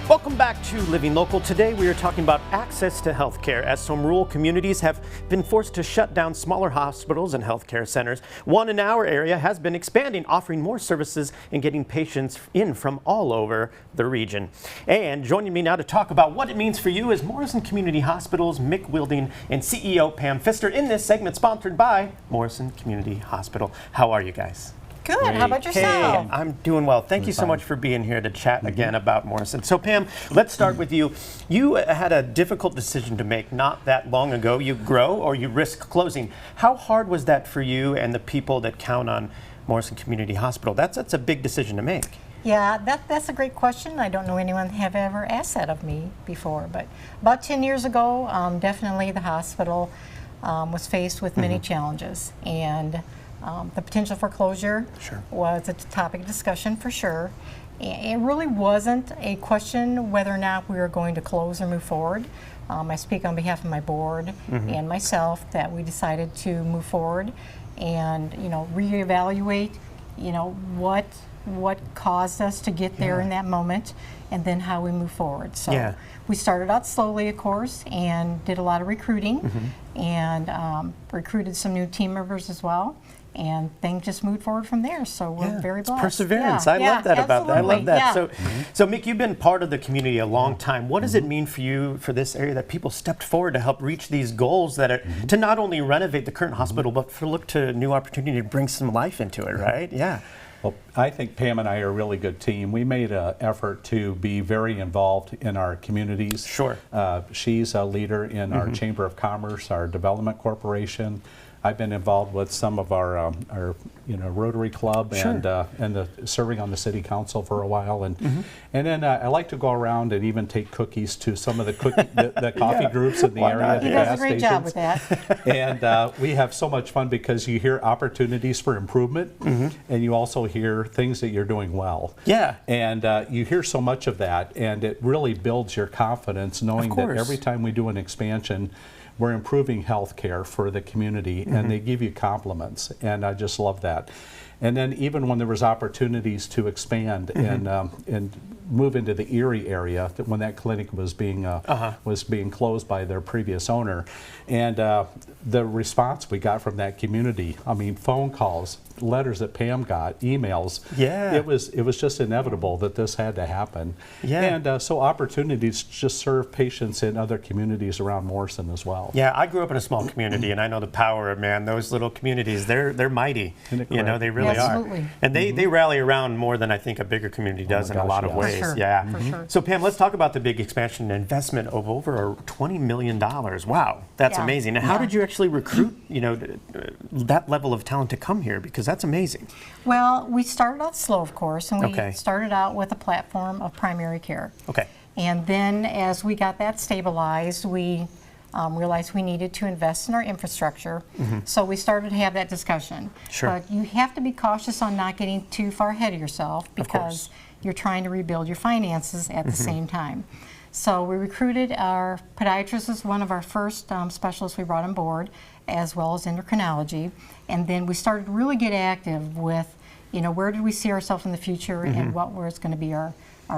Welcome back to Living Local. Today we are talking about access to healthcare, as some rural communities have been forced to shut down smaller hospitals and healthcare centers. One in our area has been expanding, offering more services and getting patients in from all over the region. And joining me now to talk about what it means for you is Morrison Community Hospital's Mick, Welding, and CEO Pam Pfister in this segment sponsored by Morrison Community Hospital. How are you guys? Good. Great. How about yourself? Hey, I'm doing well. Thank you so much for being here to chat again about Morrison. So Pam, let's start with you. You had a difficult decision to make not that long ago. You grow or you risk closing. How hard was that for you and the people that count on Morrison Community Hospital? That's a big decision to make. Yeah, that's a great question. I don't know anyone have ever asked that of me before, but about 10 years ago, definitely the hospital was faced with many challenges, and the potential for closure was a topic of discussion for sure. It really wasn't a question whether or not we were going to close or move forward. I speak on behalf of my board and myself that we decided to move forward and reevaluate what caused us to get there in that moment, and then how we move forward. So we started out slowly, of course, and did a lot of recruiting and recruited some new team members as well. And things just moved forward from there, so we're very blessed. Perseverance. I love that about that. I love that. So Mick, you've been part of the community a long time. What does it mean for you, for this area, that people stepped forward to help reach these goals that are to not only renovate the current hospital, but to look to new opportunity to bring some life into it, right? Yeah. Well, I think Pam and I are a really good team. We made an effort to be very involved in our communities. Sure. She's a leader in our Chamber of Commerce, our Development Corporation. I've been involved with some of our Rotary Club and serving on the City Council for a while, and then I like to go around and even take cookies to some of the coffee groups in the area. He does a great job with that. And we have so much fun because you hear opportunities for improvement, and you also hear things that you're doing well. Yeah. And you hear so much of that, and it really builds your confidence knowing that every time we do an expansion, we're improving health care for the community, and they give you compliments, and I just love that. And then even when there was opportunities to expand and move into the Erie area, when that clinic was being closed by their previous owner, and the response we got from that community, I mean, phone calls, letters that Pam got, emails, it was just inevitable that this had to happen. And so opportunities just serve patients in other communities around Morrison as well. Yeah, I grew up in a small community, and I know the power of, those little communities, they're mighty. They really are. And they rally around more than I think a bigger community does in a lot of ways. For sure. So Pam, let's talk about the big expansion and investment of over $20 million. Wow, that's amazing. And how did you actually recruit, that level of talent to come here? Because that's amazing. Well, we started out slow, of course, and we started out with a platform of primary care. And then as we got that stabilized, we realized we needed to invest in our infrastructure. So we started to have that discussion. But you have to be cautious on not getting too far ahead of yourself, because you're trying to rebuild your finances at the same time. So we recruited our podiatrist as one of our first specialists we brought on board, as well as endocrinology. And then we started to really get active with, where did we see ourselves in the future and what was going to be our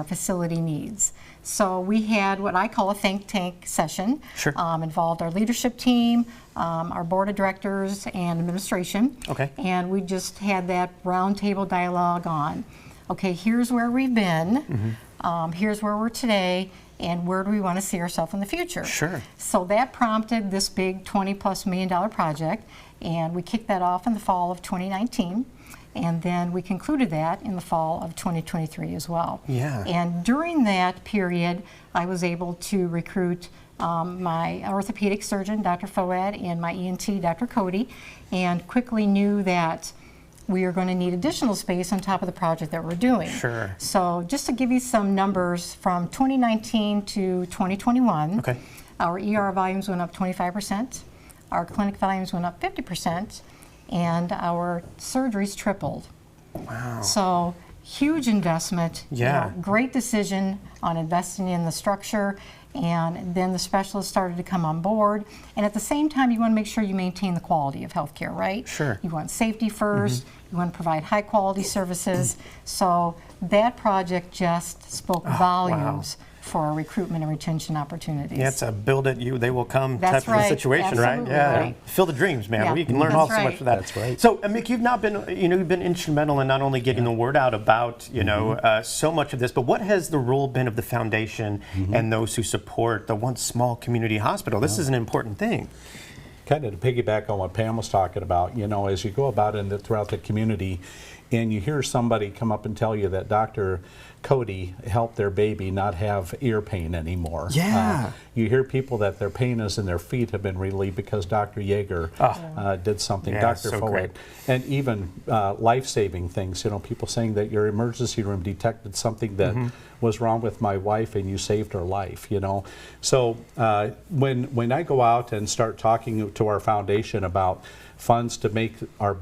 facility needs. So we had what I call a think tank session. Involved our leadership team, our board of directors, and administration. And we just had that roundtable dialogue on, here's where we've been, here's where we're today, and where do we want to see ourselves in the future. So that prompted this big $20+ million project, and we kicked that off in the fall of 2019. And then we concluded that in the fall of 2023 as well. And during that period, I was able to recruit my orthopedic surgeon, Dr. Foad, and my ENT, Dr. Cody, and quickly knew that we are going to need additional space on top of the project that we're doing. So just to give you some numbers, from 2019 to 2021, our ER volumes went up 25%, our clinic volumes went up 50%, and our surgeries tripled. Wow. So huge investment, great decision on investing in the structure, and then the specialists started to come on board. And at the same time, you want to make sure you maintain the quality of healthcare, right? You want safety first, you want to provide high quality services. So that project just spoke volumes for our recruitment and retention opportunities. Yeah, it's a build it, they will come That's type of a situation, right? Yeah, right. Fill the dreams, man. Yeah. We can learn That's so much from that. That's right. So, Mick, you've not been, you've been instrumental in not only getting the word out about, so much of this, but what has the role been of the foundation and those who support the once small community hospital? This is an important thing. Kind of to piggyback on what Pam was talking about, as you go about throughout the community and you hear somebody come up and tell you that Dr. Cody helped their baby not have ear pain anymore. Yeah. You hear people that their pain is in their feet have been relieved because Dr. Yeager did something, Yeah, Dr. so Follett, great. and even life-saving things. People saying that your emergency room detected something that was wrong with my wife and you saved her life. So when I go out and start talking to our foundation about funds to make our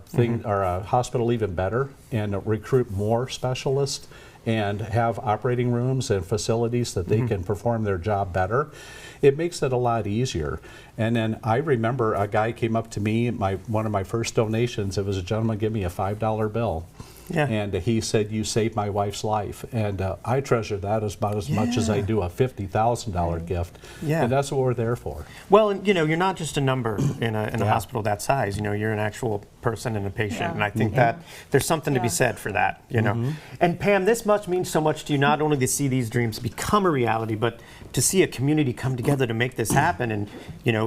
our hospital even better and recruit more specialists and have operating rooms and facilities that they can perform their job better, it makes it a lot easier. And then I remember a guy came up to me, one of my first donations, it was a gentleman gave me a $5 bill. Yeah. And he said, "You saved my wife's life." And I treasure that about as much as I do a $50,000 gift. Yeah. And that's what we're there for. Well, and, you're not just a number in a hospital that size. You're an actual person and a patient, and I think that there's something to be said for that. And Pam, this much means so much to you, not only to see these dreams become a reality, but to see a community come together to make this happen. And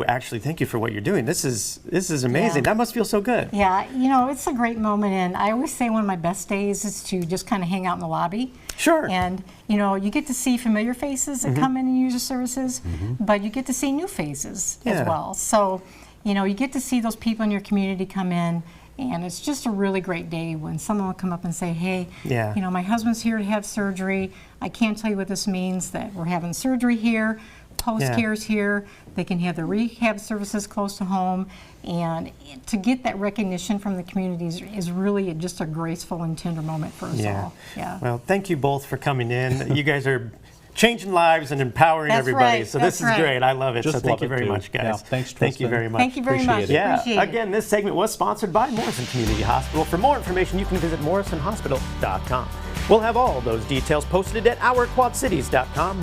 actually, thank you for what you're doing. This is amazing. That must feel so good. Yeah, it's a great moment, and I always say one of my best days is to just kind of hang out in the lobby. Sure. And you get to see familiar faces that come in and use your services, but you get to see new faces as well. So you get to see those people in your community come in, and it's just a really great day when someone will come up and say, "Hey, my husband's here to have surgery. I can't tell you what this means, that we're having surgery here, post-care's here, they can have the rehab services close to home." And to get that recognition from the communities is really just a graceful and tender moment for us all. Yeah. Well, thank you both for coming in. You guys are changing lives and empowering everybody. Right. So this is great. I love it. Just so thank you very much, guys. Yeah, thanks, thank you very much. Thank you very much. Yeah. Appreciate it. Again, this segment was sponsored by Morrison Community Hospital. For more information, you can visit morrisonhospital.com. We'll have all those details posted at ourquadcities.com.